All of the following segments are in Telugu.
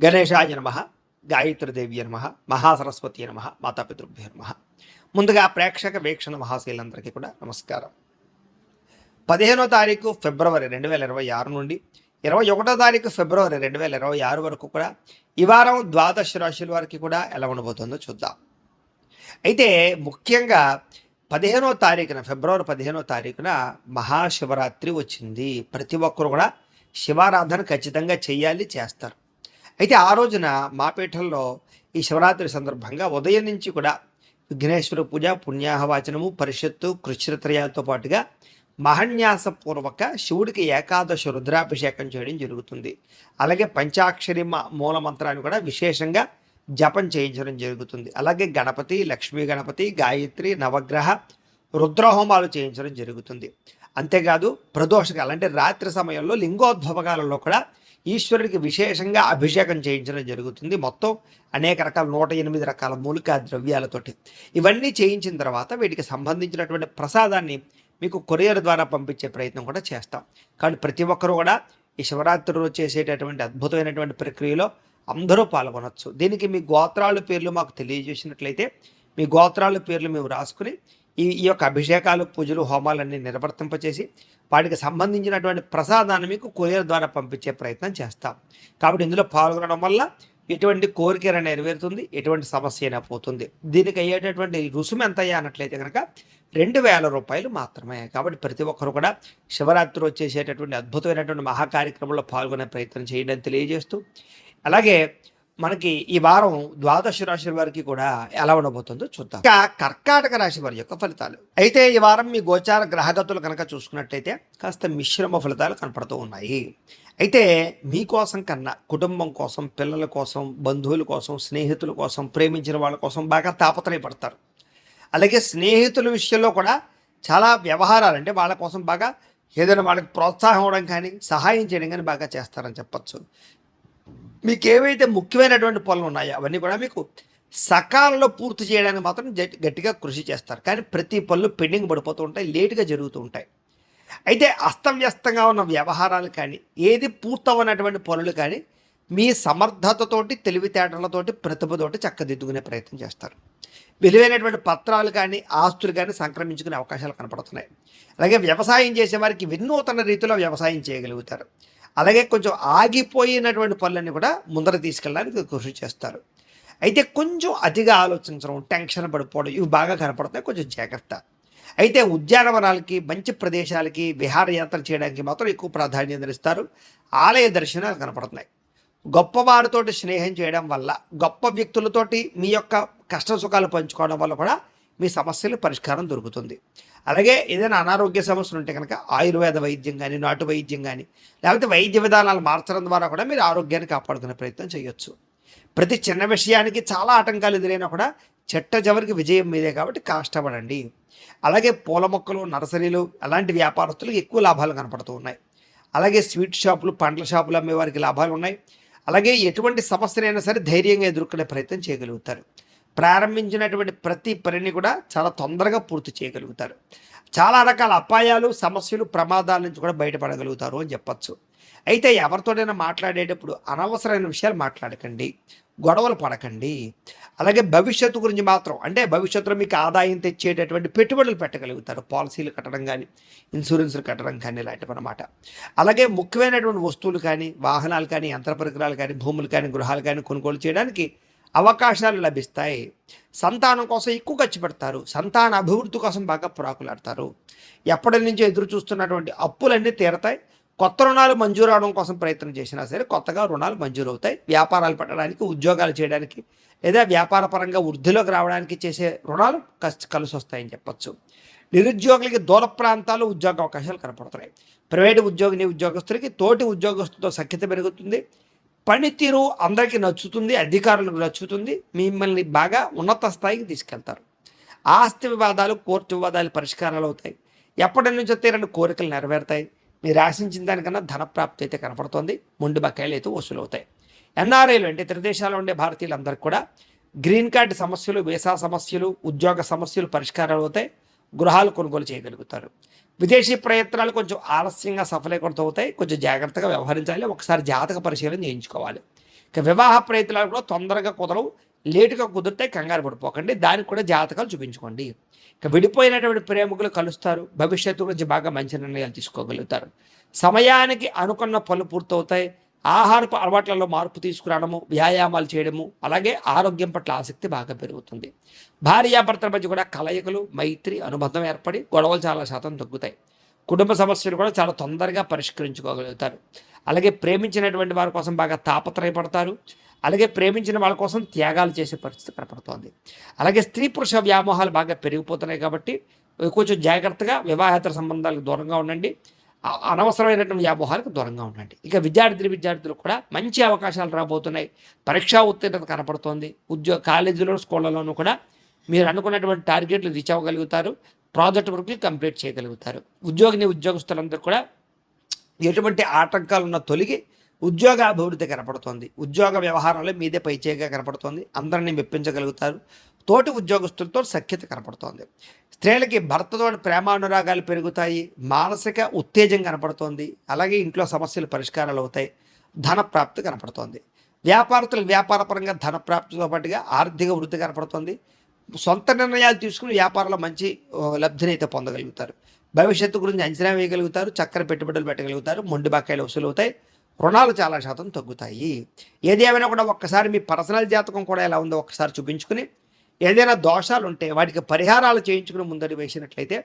గణేశాయ నమ, గాయత్రీదేవి నమ, మహాసరస్వతి నమ, మాతాపితృభ్యో నమ. ముందుగా ప్రేక్షక వీక్షణ మహాశీలందరికీ కూడా నమస్కారం. 15వ తారీఖు ఫిబ్రవరి 2026 నుండి 21వ తారీఖు ఫిబ్రవరి 2026 వరకు కూడా ఈ వారం ద్వాదశ రాశుల వారికి కూడా ఎలా ఉండబోతుందో చూద్దాం. అయితే ముఖ్యంగా 15వ తారీఖున ఫిబ్రవరి 15వ తారీఖున మహాశివరాత్రి వచ్చింది. ప్రతి ఒక్కరు కూడా శివారాధన ఖచ్చితంగా చేయాలి, చేస్తారు. అయితే ఆ రోజున మా పీఠంలో ఈ శివరాత్రి సందర్భంగా ఉదయం నుంచి కూడా విఘ్నేశ్వర పూజ, పుణ్యాహవాచనము, పరిషత్తు, కృష్ణత్రయాలతో పాటుగా మహన్యాసపూర్వక శివుడికి ఏకాదశి రుద్రాభిషేకం చేయడం జరుగుతుంది. అలాగే పంచాక్షరి మూల మంత్రాన్ని కూడా విశేషంగా జపం చేయించడం జరుగుతుంది. అలాగే గణపతి, లక్ష్మీ గణపతి, గాయత్రి, నవగ్రహ రుద్రహోమాలు చేయించడం జరుగుతుంది. అంతేకాదు ప్రదోషకాలు అంటే రాత్రి సమయంలో లింగోద్భవకాలలో కూడా ఈశ్వరుడికి విశేషంగా అభిషేకం చేయించడం జరుగుతుంది. మొత్తం అనేక రకాల 108 రకాల మూలికా ద్రవ్యాలతోటి ఇవన్నీ చేయించిన తర్వాత వీటికి సంబంధించినటువంటి ప్రసాదాన్ని మీకు కొరియర్ ద్వారా పంపించే ప్రయత్నం కూడా చేస్తాం. కాబట్టి ప్రతి ఒక్కరూ కూడా ఈ శివరాత్రి రోజు చేసేటటువంటి అద్భుతమైనటువంటి ప్రక్రియలో అందరూ పాల్గొనవచ్చు. దీనికి మీ గోత్రాల పేర్లు మాకు తెలియజేసినట్లయితే మీ గోత్రాల పేర్లు మేము రాసుకుని ఈ యొక్క అభిషేకాలు, పూజలు, హోమాలన్నీ నిర్వర్తింపచేసి వాటికి సంబంధించినటువంటి ప్రసాదాన్ని మీకు కొరియర్ ద్వారా పంపించే ప్రయత్నం చేస్తాం. కాబట్టి ఇందులో పాల్గొనడం వల్ల ఎటువంటి కోరికైనా నెరవేరుతుంది, ఎటువంటి సమస్య అయినా పోతుంది. దీనికి అయ్యేటటువంటి రుసుము ఎంత అయ్యా అన్నట్లయితే కనుక 2000 రూపాయలు మాత్రమే. కాబట్టి ప్రతి ఒక్కరు కూడా శివరాత్రి వచ్చేసేటటువంటి అద్భుతమైనటువంటి మహాకార్యక్రమంలో పాల్గొనే ప్రయత్నం చేయడం తెలియజేస్తూ, అలాగే మనకి ఈ వారం ద్వాదశ రాశి వారికి కూడా ఎలా ఉండబోతుందో చూద్దాం. ఇక కర్కాటక రాశి వారి యొక్క ఫలితాలు. అయితే ఈ వారం మీ గోచార గ్రహగతులు కనుక చూసుకున్నట్లయితే కాస్త మిశ్రమ ఫలితాలు కనపడుతూ ఉన్నాయి. అయితే మీకోసం కన్నా కుటుంబం కోసం, పిల్లల కోసం, బంధువుల కోసం, స్నేహితుల కోసం, ప్రేమించిన వాళ్ళ కోసం బాగా తాపత్రయపడతారు. అలాగే స్నేహితుల విషయంలో కూడా చాలా వ్యవహారాలు అంటే వాళ్ళ కోసం బాగా ఏదైనా వాళ్ళకి ప్రోత్సాహం ఇవ్వడం కానీ, సహాయం చేయడం కానీ బాగా చేస్తారని చెప్పచ్చు. మీకు ఏవైతే ముఖ్యమైనటువంటి పనులు ఉన్నాయో అవన్నీ కూడా మీకు సకాలంలో పూర్తి చేయడానికి మాత్రం గట్టిగా కృషి చేస్తారు. కానీ ప్రతి పనులు పెండింగ్ పడిపోతూ ఉంటాయి, లేటుగా జరుగుతూ ఉంటాయి. అయితే అస్తవ్యస్తంగా ఉన్న వ్యవహారాలు కానీ, ఏది పూర్తవనటువంటి పనులు కానీ మీ సమర్థతతోటి, తెలివితేటలతోటి, ప్రతిభతోటి చక్కదిద్దుకునే ప్రయత్నం చేస్తారు. విలువైనటువంటి పత్రాలు కానీ, ఆస్తులు కానీ సంక్రమించుకునే అవకాశాలు కనపడుతున్నాయి. అలాగే వ్యవసాయం చేసే వారికి వినూతన రీతిలో వ్యవసాయం చేయగలుగుతారు. అలాగే కొంచెం ఆగిపోయినటువంటి పనులన్నీ కూడా ముందర తీసుకెళ్ళడానికి కృషి చేస్తారు. అయితే కొంచెం అతిగా ఆలోచించడం, టెన్షన్ పడిపోవడం ఇవి బాగా కనపడుతున్నాయి, కొంచెం జాగ్రత్త. అయితే ఉద్యానవనాలకి, మంచి ప్రదేశాలకి, విహారయాత్ర చేయడానికి మాత్రం ఎక్కువ ప్రాధాన్యత ఇస్తారు. ఆలయ దర్శనాలు కనపడుతున్నాయి. గొప్పవారితోటి స్నేహం చేయడం వల్ల, గొప్ప వ్యక్తులతోటి మీ యొక్క కష్ట సుఖాలు పంచుకోవడం వల్ల కూడా మీ సమస్యలు పరిష్కారం దొరుకుతుంది. అలాగే ఏదైనా అనారోగ్య సమస్యలు ఉంటే కనుక ఆయుర్వేద వైద్యం కానీ, నాటు వైద్యం కానీ, లేకపోతే వైద్య విధానాలు మార్చడం ద్వారా కూడా మీరు ఆరోగ్యాన్ని కాపాడుకునే ప్రయత్నం చేయొచ్చు. ప్రతి చిన్న విషయానికి చాలా ఆటంకాలు ఎదురైనా కూడా చెట్ట చివరికి విజయం మీదే. కాబట్టి కష్టపడండి. అలాగే పూల మొక్కలు, నర్సరీలు అలాంటి వ్యాపారస్తులకు ఎక్కువ లాభాలు కనపడుతూ ఉన్నాయి. అలాగే స్వీట్ షాపులు, పండ్ల షాపులు అమ్మే వారికి లాభాలు ఉన్నాయి. అలాగే ఎటువంటి సమస్యనైనా సరే ధైర్యంగా ఎదుర్కొనే ప్రయత్నం చేయగలుగుతారు. ప్రారంభించినటువంటి ప్రతి పనిని కూడా చాలా తొందరగా పూర్తి చేయగలుగుతారు. చాలా రకాల అపాయాలు, సమస్యలు, ప్రమాదాల నుంచి కూడా బయటపడగలుగుతారు అని చెప్పచ్చు. అయితే ఎవరితోనైనా మాట్లాడేటప్పుడు అనవసరమైన విషయాలు మాట్లాడకండి, గొడవలు పడకండి. అలాగే భవిష్యత్తు గురించి మాత్రం అంటే భవిష్యత్తులో మీకు ఆదాయం తెచ్చేటటువంటి పెట్టుబడులు పెట్టగలుగుతారు. పాలసీలు కట్టడం కానీ, ఇన్సూరెన్స్లు కట్టడం కానీ ఇలాంటివి అన్నమాట. అలాగే ముఖ్యమైనటువంటి వస్తువులు కానీ, వాహనాలు కానీ, యంత్ర పరికరాలు కానీ, భూములు కానీ, గృహాలు కానీ కొనుగోలు చేయడానికి అవకాశాలు లభిస్తాయి. సంతానం కోసం ఎక్కువ ఖర్చు పెడతారు. సంతాన అభివృద్ధి కోసం బాగా పురాకులాడతారు. ఎప్పటి నుంచో ఎదురు చూస్తున్నటువంటి అప్పులన్నీ తీరతాయి. కొత్త రుణాలు మంజూరు అవడం కోసం ప్రయత్నం చేసినా సరే కొత్తగా రుణాలు మంజూరు అవుతాయి. వ్యాపారాలు పెట్టడానికి, ఉద్యోగాలు చేయడానికి, లేదా వ్యాపార పరంగా వృద్ధిలోకి రావడానికి చేసే రుణాలు కలిసి వస్తాయని చెప్పచ్చు. నిరుద్యోగులకి దూర ప్రాంతాల్లో ఉద్యోగ అవకాశాలు కనపడుతున్నాయి. ప్రైవేటు ఉద్యోగస్తులకి తోటి ఉద్యోగస్తులతో సఖ్యత పెరుగుతుంది. పనితీరు అందరికీ నచ్చుతుంది, అధికారులకు నచ్చుతుంది. మిమ్మల్ని బాగా ఉన్నత స్థాయికి తీసుకెళ్తారు. ఆస్తి వివాదాలు, కోర్టు వివాదాలు పరిష్కారాలు అవుతాయి. ఎప్పటి నుంచో తీరని కోరికలు నెరవేరుతాయి. మీరు ఆశించిన దానికన్నా ధనప్రాప్తి అయితే కనపడుతుంది. మొండి బకాయిలు అయితే వసూలు అవుతాయి. ఎన్ఆర్ఐలు అంటే ఇతర దేశాల్లో ఉండే భారతీయులందరికీ కూడా గ్రీన్ కార్డు సమస్యలు, వీసా సమస్యలు, ఉద్యోగ సమస్యలు పరిష్కారాలు అవుతాయి. గృహాలు కొనుగోలు చేయగలుగుతారు. విదేశీ ప్రయత్నాలు కొంచెం ఆలస్యంగా సఫలీకృతం అవుతాయి. కొంచెం జాగ్రత్తగా వ్యవహరించాలి. ఒకసారి జాతక పరిశీలన చేయించుకోవాలి. ఇక వివాహ ప్రయత్నాలు కూడా తొందరగా కుదరవు, లేటుగా కుదిరితే కంగారు పడిపోకండి, దానికి కూడా జాతకాలు చూపించుకోండి. ఇక విడిపోయినటువంటి ప్రేమికులు కలుస్తారు, భవిష్యత్తు గురించి బాగా మంచి నిర్ణయాలు తీసుకోగలుగుతారు, సమయానికి అనుకున్న పనులు పూర్తవుతాయి, ఆహారపు అలవాట్లలో మార్పు తీసుకురావడము, వ్యాయామాలు చేయడము, అలాగే ఆరోగ్యం పట్ల ఆసక్తి బాగా పెరుగుతుంది. భార్యాభర్తల మధ్య కూడా కలయికలు, మైత్రి, అనుబంధం ఏర్పడి గొడవలు చాలా శాతం తగ్గుతాయి. కుటుంబ సమస్యలు కూడా చాలా తొందరగా పరిష్కరించుకోగలుగుతారు. అలాగే ప్రేమించినటువంటి వారి కోసం బాగా తాపత్రయపడతారు. అలాగే ప్రేమించిన వాళ్ళ కోసం త్యాగాలు చేసే పరిస్థితి కనపడుతోంది. అలాగే స్త్రీ పురుష వ్యామోహాలు బాగా పెరిగిపోతున్నాయి కాబట్టి కొంచెం జాగ్రత్తగా వివాహేతర సంబంధాలకు దూరంగా ఉండండి. అనవసరమైనటువంటి వ్యామోహాలకు దూరంగా ఉండండి. ఇక విద్యార్థులు కూడా మంచి అవకాశాలు రాబోతున్నాయి. పరీక్షా ఉత్తీర్ణత కనపడుతోంది. కాలేజీలో స్కూళ్ళలోనూ కూడా మీరు అనుకున్నటువంటి టార్గెట్లు రీచ్ అవ్వగలుగుతారు. ప్రాజెక్ట్ వర్క్లు కంప్లీట్ చేయగలుగుతారు. ఉద్యోగస్తులందరూ కూడా ఎటువంటి ఆటంకాలున్న తొలగి ఉద్యోగ అభివృద్ధి కనపడుతోంది. ఉద్యోగ వ్యవహారాలు మీదే పైచేయిగా కనపడుతోంది. అందరినీ మెప్పించగలుగుతారు. తోటి ఉద్యోగస్తులతో సఖ్యత కనపడుతోంది. స్త్రీలకి భర్తతో ప్రేమానురాగాలు పెరుగుతాయి. మానసిక ఉత్తేజం కనపడుతోంది. అలాగే ఇంట్లో సమస్యలు పరిష్కారాలు అవుతాయి. ధన ప్రాప్తి కనపడుతోంది. వ్యాపారస్తులకు వ్యాపారపరంగా ధన ప్రాప్తితో పాటుగా ఆర్థిక వృద్ధి కనపడుతోంది. సొంత నిర్ణయాలు తీసుకుని వ్యాపారంలో మంచి లబ్ధిని అయితే పొందగలుగుతారు. భవిష్యత్తు గురించి అంచనా వేయగలుగుతారు. చక్కని పెట్టుబడులు పెట్టగలుగుతారు. మొండి బకాయిలు వసూలు అవుతాయి. రుణాలు చాలా శాతం తగ్గుతాయి. ఏది ఏమైనా కూడా ఒక్కసారి మీ పర్సనల్ జాతకం కూడా ఎలా ఉందో ఒక్కసారి చూపించుకుని ఏదైనా దోషాలు ఉంటే వాటికి పరిహారాలు చేయించుకుని ముందడి వేసినట్లయితే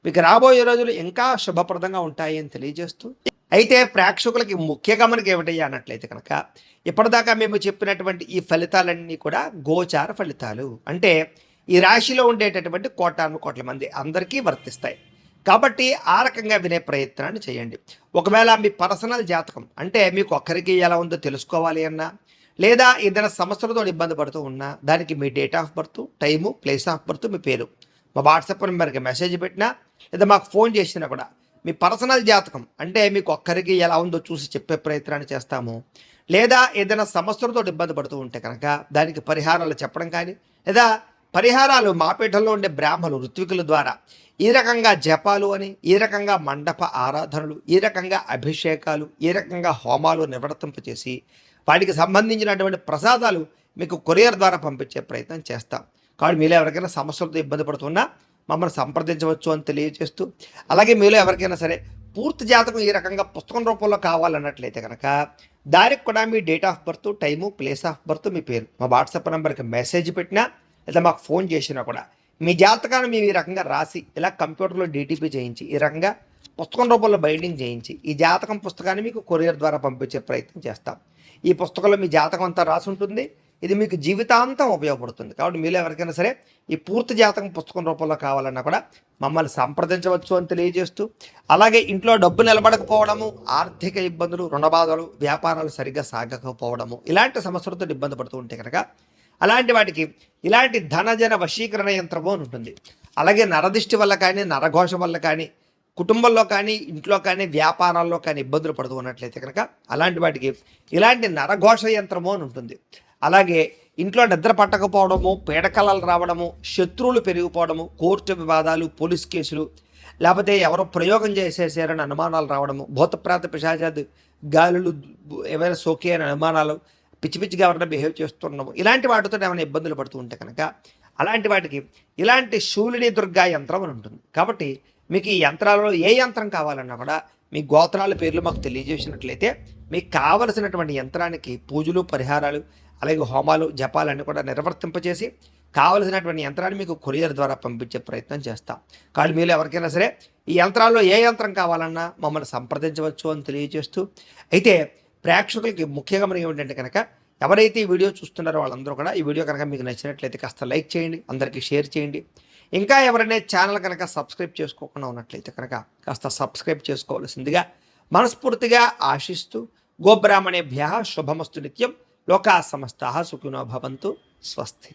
మీకు రాబోయే రోజులు ఇంకా శుభప్రదంగా ఉంటాయి అని తెలియజేస్తూ, అయితే ప్రేక్షకులకి ముఖ్య గమనిక ఏమిటయ్యా అన్నట్లయితే కనుక ఇప్పటిదాకా మేము చెప్పినటువంటి ఈ ఫలితాలన్నీ కూడా గోచార ఫలితాలు. అంటే ఈ రాశిలో ఉండేటటువంటి కోట్ల మంది అందరికీ వర్తిస్తాయి. కాబట్టి ఆ రకంగా వినే ప్రయత్నాన్ని చేయండి. ఒకవేళ మీ పర్సనల్ జాతకం అంటే మీకు ఒక్కరికి ఎలా ఉందో తెలుసుకోవాలి అన్నా, లేదా ఏదైనా సమస్యలతో ఇబ్బంది పడుతూ ఉన్నా దానికి మీ date of birth, time, place of birth, మీ పేరు మా వాట్సాప్ నెంబర్కి మెసేజ్ పెట్టినా లేదా మాకు ఫోన్ చేసినా కూడా మీ పర్సనల్ జాతకం అంటే మీకు ఒక్కరికి ఎలా ఉందో చూసి చెప్పే ప్రయత్నాన్ని చేస్తాము. లేదా ఏదైనా సమస్యలతో ఇబ్బంది పడుతూ ఉంటే కనుక దానికి పరిహారాలు చెప్పడం కానీ, లేదా పరిహారాలు మాపీఠంలో ఉండే బ్రాహ్మణులు ఋత్వికుల ద్వారా ఈ రకంగా జపాలు అని, ఈ రకంగా మండప ఆరాధనలు, ఈ రకంగా అభిషేకాలు, ఈ రకంగా హోమాలు నిర్వర్తింపచేసి వాటికి సంబంధించినటువంటి ప్రసాదాలు మీకు కొరియర్ ద్వారా పంపించే ప్రయత్నం చేస్తాం. కాబట్టి మీలో ఎవరికైనా సమస్యలతో ఇబ్బంది పడుతున్నా మమ్మల్ని సంప్రదించవచ్చు అని తెలియజేస్తూ, అలాగే మీలో ఎవరికైనా సరే పూర్తి జాతకం ఈ రకంగా పుస్తకం రూపంలో కావాలన్నట్లయితే కనుక దానికి కూడా మీ date of birth, time, place of birth, మీ పేరు మా వాట్సాప్ నెంబర్కి మెసేజ్ పెట్టినా లేదా మాకు ఫోన్ చేసినా కూడా మీ జాతకాన్ని మేము ఈ రకంగా రాసి ఇలా కంప్యూటర్లో డీటీపీ చేయించి ఈ రకంగా పుస్తకం రూపంలో బైండింగ్ చేయించి ఈ జాతకం పుస్తకాన్ని మీకు కొరియర్ ద్వారా పంపించే ప్రయత్నం చేస్తాం. ఈ పుస్తకంలో మీ జాతకం అంతా రాసి ఉంటుంది. ఇది మీకు జీవితాంతం ఉపయోగపడుతుంది. కాబట్టి మీలో ఎవరికైనా సరే ఈ పూర్తి జాతకం పుస్తకం రూపంలో కావాలన్నా కూడా మమ్మల్ని సంప్రదించవచ్చు అని తెలియజేస్తూ, అలాగే ఇంట్లో డబ్బు నిలబడకపోవడము, ఆర్థిక ఇబ్బందులు, రుణబాధలు, వ్యాపారాలు సరిగ్గా సాగకపోవడము, ఇలాంటి సమస్యలతో ఇబ్బంది పడుతూ ఉంటే కనుక అలాంటి వాటికి ఇలాంటి ధనజన వశీకరణ యంత్రము అని ఉంటుంది. అలాగే నరదిష్టి వల్ల కానీ, నరఘోష వల్ల కానీ, కుటుంబంలో కానీ, ఇంట్లో కానీ, వ్యాపారాల్లో కానీ ఇబ్బందులు పడుతూ ఉన్నట్లయితే కనుక అలాంటి వాటికి ఇలాంటి నరఘోష యంత్రము అని ఉంటుంది. అలాగే ఇంట్లో నిద్ర పట్టకపోవడము, పీడకలలు రావడము, శత్రువులు పెరిగిపోవడము, కోర్టు వివాదాలు, పోలీస్ కేసులు, లేకపోతే ఎవరో ప్రయోగం చేసేసారని అనుమానాలు రావడము, భూతప్రాత పిశాచాది గాలులు ఏమైనా సోకే అని అనుమానాలు, పిచ్చి పిచ్చిగా ఎవరైనా బిహేవ్ చేస్తున్నాము, ఇలాంటి వాటితో ఏమైనా ఇబ్బందులు పడుతూ ఉంటే కనుక అలాంటి వాటికి ఇలాంటి శూలిని దుర్గా యంత్రం అని ఉంటుంది. కాబట్టి మీకు ఈ యంత్రాలలో ఏ యంత్రం కావాలన్నా కూడా మీ గోత్రాల పేర్లు మాకు తెలియజేసినట్లయితే మీకు కావలసినటువంటి యంత్రానికి పూజలు, పరిహారాలు, అలాగే హోమాలు, జపాలన్నీ కూడా నిర్వర్తింపచేసి కావలసినటువంటి యంత్రాన్ని మీకు కొరియర్ ద్వారా పంపించే ప్రయత్నం చేస్తాం. కాబట్టి మీరు ఎవరికైనా సరే ఈ యంత్రాల్లో ఏ యంత్రం కావాలన్నా మమ్మల్ని సంప్రదించవచ్చు అని తెలియజేస్తూ, అయితే ప్రేక్షకులకి ముఖ్యంగా మనకి ఏమిటంటే కనుక ఎవరైతే ఈ వీడియో చూస్తున్నారో వాళ్ళందరూ కూడా ఈ వీడియో కనుక మీకు నచ్చినట్లయితే కాస్త లైక్ చేయండి, అందరికీ షేర్ చేయండి. ఇంకా ఎవరైనా ఛానల్ కనుక సబ్స్క్రైబ్ చేసుకోకుండా ఉన్నట్లయితే కనుక కాస్త సబ్స్క్రైబ్ చేసుకోవాల్సిందిగా మనస్ఫూర్తిగా ఆశిస్తూ, గోబ్రాహ్మణేభ్యః శుభమస్తు నిత్యం, లోకా సమస్తాః సుఖినో భవంతు, స్వస్తి.